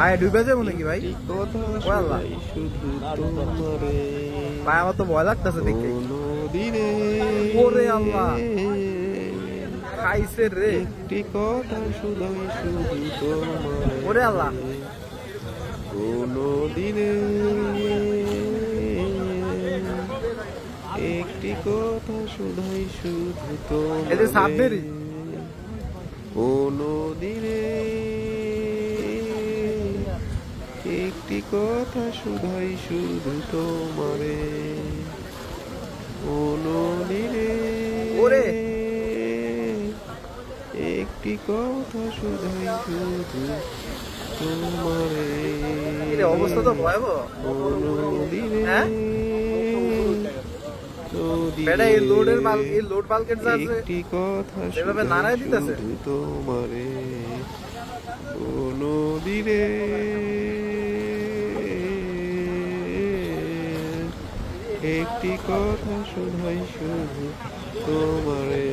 আয় ডুবে যাবো নাকি ভাই? কথা ও আল্লাহ শুধাই শুধু তোমারে ভাই, আমার তো ভয় লাগতেছে দেখে। কোনদিনে ওরে আল্লাহ, খাইছে রে। একটি কথা শুধাই শুধু তোমারে ওরে আল্লাহ, কোনদিনে একটি কথা শুধাই শুধু এই যে তোমারে সাবমেরিন। কোনদিনে একটি কথা শুধাই শুধু তোমারে কোনদিনে ওরে একটি কথা শুধাই শুধু তোমারে এর অবস্থা তো ভয়াবহ। কোনদিনে হ্যাঁ বেটা, এই লোডের মাল, এই লোড মালকেট যা আছে একটি কথা সেভাবে শুধাই নাড়াই দিতেছে। শুধু তোমারে কোনদিনে একটি কথা শুধাই শুধু তোমারে